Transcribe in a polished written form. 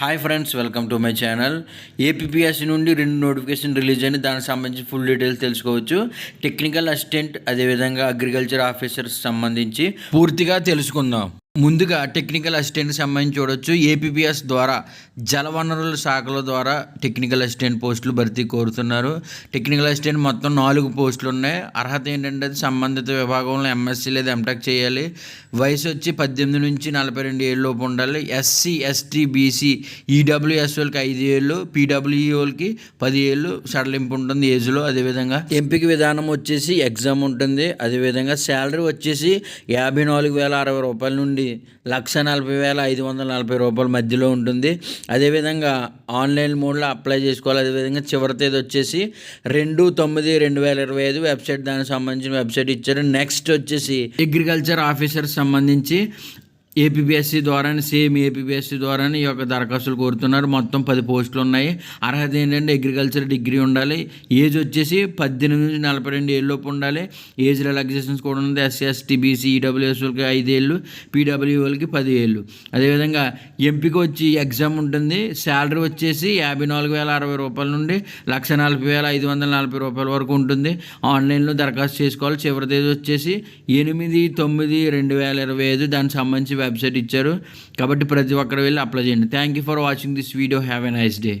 Hi friends, welcome to my channel. APPSC నుండి 2 notification release అయిన దానికి సంబంధించి ఫుల్ డీటెయిల్స్ తెలుసుకోవచ్చు. టెక్నికల్ అసిస్టెంట్, అదేవిధంగా అగ్రికల్చర్ ఆఫీసర్స్ సంబంధించి పూర్తిగా తెలుసుకుందాం. ముందుగా టెక్నికల్ అసిస్టెంట్కి సంబంధించి చూడొచ్చు. ఏపీపీఎస్ ద్వారా జలవనరుల శాఖల ద్వారా టెక్నికల్ అసిస్టెంట్ పోస్టులు భర్తీ కోరుతున్నారు. టెక్నికల్ అసిస్టెంట్ మొత్తం 4 పోస్టులు ఉన్నాయి. అర్హత ఏంటంటే అది సంబంధిత విభాగంలో ఎంఎస్సీ లేదా ఎంటెక్ చేయాలి. వయసు వచ్చి 18 నుంచి 42 ఏళ్ళ లోపు ఉండాలి. ఎస్సీ, ఎస్టీ, బీసీ, ఈడబ్ల్యూఎస్ వాళ్ళకి 5 ఏళ్ళు, పీడబ్ల్యూఈ వాళ్ళకి 10 ఏళ్ళు సడలింపు ఉంటుంది ఏజ్లో. అదేవిధంగా ఎంపిక విధానం వచ్చేసి ఎగ్జామ్ ఉంటుంది. అదేవిధంగా శాలరీ వచ్చేసి 54,060 రూపాయల నుండి 1,40,540 రూపాయల మధ్యలో ఉంటుంది. అదేవిధంగా ఆన్లైన్ మోడ్లో అప్లై చేసుకోవాలి. అదేవిధంగా చివరి తేదీ వచ్చేసి 2/9/2025 వెబ్సైట్, దానికి సంబంధించిన వెబ్సైట్ ఇచ్చారు. నెక్స్ట్ వచ్చేసి అగ్రికల్చర్ ఆఫీసర్ సంబంధించి ఏపీపీఎస్సీ ద్వారానే, సేమ్ ఏపీపీఎస్సీ ద్వారానే ఈ యొక్క దరఖాస్తులు కోరుతున్నారు. మొత్తం 10 పోస్టులు ఉన్నాయి. అర్హత ఏంటంటే అగ్రికల్చర్ డిగ్రీ ఉండాలి. ఏజ్ వచ్చేసి 18 నుంచి 42 ఏళ్ళలోపు ఉండాలి. ఏజ్ రిలాక్సేషన్స్ కూడా ఉంది. ఎస్సీ, ఎస్టీ, బీసీ, ఈడబ్ల్యూఎస్ వాళ్ళకి 5 ఏళ్ళు, పీడబ్ల్యూ వాళ్ళకి 10 ఏళ్ళు. అదేవిధంగా ఎంపిక వచ్చి ఎగ్జామ్ ఉంటుంది. శాలరీ వచ్చేసి 54,060 రూపాయల నుండి 1,40,540 రూపాయల వరకు ఉంటుంది. ఆన్లైన్లో దరఖాస్తు చేసుకోవాలి. చివరి తేదీ వచ్చేసి 8/9/2025. దానికి సంబంధించి వెబ్సైట్ ఇచ్చారు. కాబట్టి ప్రతి ఒక్కరు వెళ్ళి అప్లై చేయండి. Thank you for watching this video. Have a nice day.